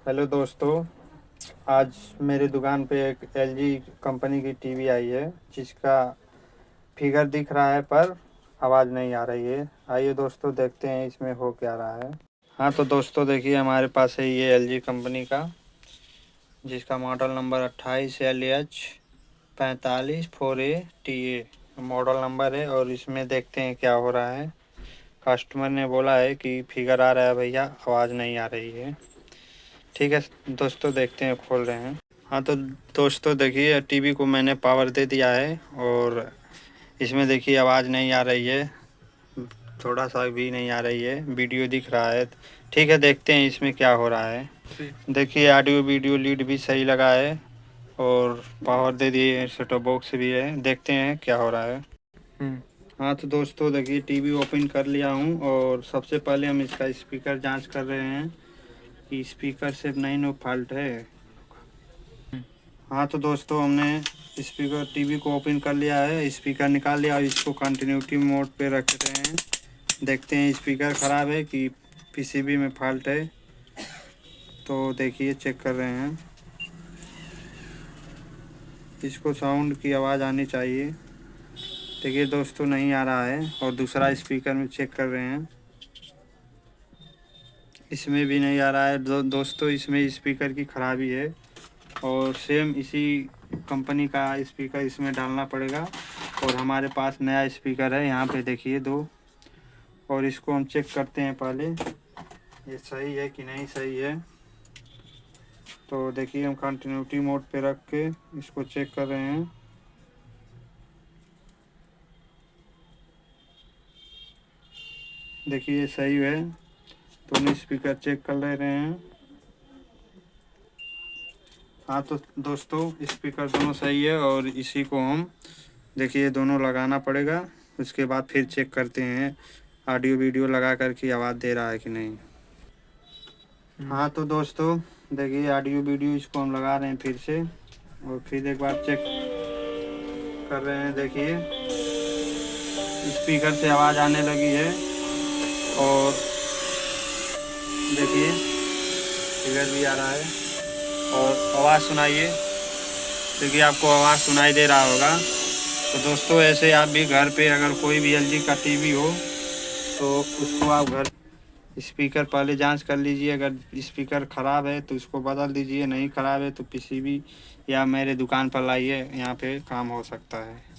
Hello दोस्तों। आज मेरी दुकान पे एक एलजी कंपनी की टीवी आई है जिसका फिगर दिख रहा है पर आवाज़ नहीं आ रही है। आइए दोस्तों देखते हैं इसमें हो क्या रहा है। हाँ तो दोस्तों देखिए हमारे पास है ये एलजी कंपनी का जिसका model number 28 LH 45 4A TA model number है। और इसमें देखते हैं क्या हो रहा है। कस्टमर ने बोला है कि फिगर आ रहा है भैया, आवाज़ नहीं आ रही है। ठीक है दोस्तों, देखते हैं, खोल रहे हैं। हाँ तो दोस्तों देखिए टीवी को मैंने पावर दे दिया है और इसमें देखिए आवाज़ नहीं आ रही है, थोड़ा सा भी नहीं आ रही है, वीडियो दिख रहा है। ठीक है, देखते हैं इसमें क्या हो रहा है। देखिए ऑडियो वीडियो लीड भी सही लगा है और पावर दे दिए, सेटअप बॉक्स भी है। देखते हैं क्या हो रहा है। हाँ तो दोस्तों देखिए टीवी ओपन कर लिया हूँ और सबसे पहले हम इसका स्पीकर जांच कर रहे हैं कि स्पीकर से नहीं नो फॉल्ट है। हाँ तो दोस्तों हमने स्पीकर टीवी को ओपन कर लिया है, स्पीकर निकाल लिया और इसको कंटिन्यूटी मोड पे रख रहे हैं। देखते हैं स्पीकर ख़राब है कि पीसीबी में फॉल्ट है। तो देखिए चेक कर रहे हैं, इसको साउंड की आवाज़ आनी चाहिए। देखिए दोस्तों नहीं आ रहा है। और दूसरा स्पीकर में चेक कर रहे हैं, इसमें भी नहीं आ रहा है। दोस्तों इसमें स्पीकर की ख़राबी है और सेम इसी कंपनी का स्पीकर इसमें डालना पड़ेगा। और हमारे पास नया स्पीकर है यहाँ पे देखिए दो। और इसको हम चेक करते हैं पहले ये सही है कि नहीं सही है। तो देखिए हम कंटिन्यूटी मोड पे रख के इसको चेक कर रहे हैं। देखिए ये सही है, दोनों स्पीकर चेक कर ले रहे हैं। हाँ तो दोस्तों स्पीकर दोनों सही है और इसी को हम देखिए दोनों लगाना पड़ेगा। उसके बाद फिर चेक करते हैं ऑडियो वीडियो लगा कर के आवाज़ दे रहा है कि नहीं। हाँ तो दोस्तों देखिए ऑडियो वीडियो इसको हम लगा रहे हैं फिर से और फिर एक बार चेक कर रहे हैं। देखिए स्पीकर से आवाज़ आने लगी है और देखिए फिगर भी आ रहा है और आवाज़ सुनाइए। क्योंकि आपको आवाज़ सुनाई दे रहा होगा। तो दोस्तों ऐसे आप भी घर पे अगर कोई भी एलजी का टीवी हो तो उसको आप घर स्पीकर पहले जांच कर लीजिए। अगर स्पीकर ख़राब है तो उसको बदल दीजिए, नहीं ख़राब है तो पीसीबी या मेरे दुकान पर लाइए, यहाँ पे काम हो सकता है।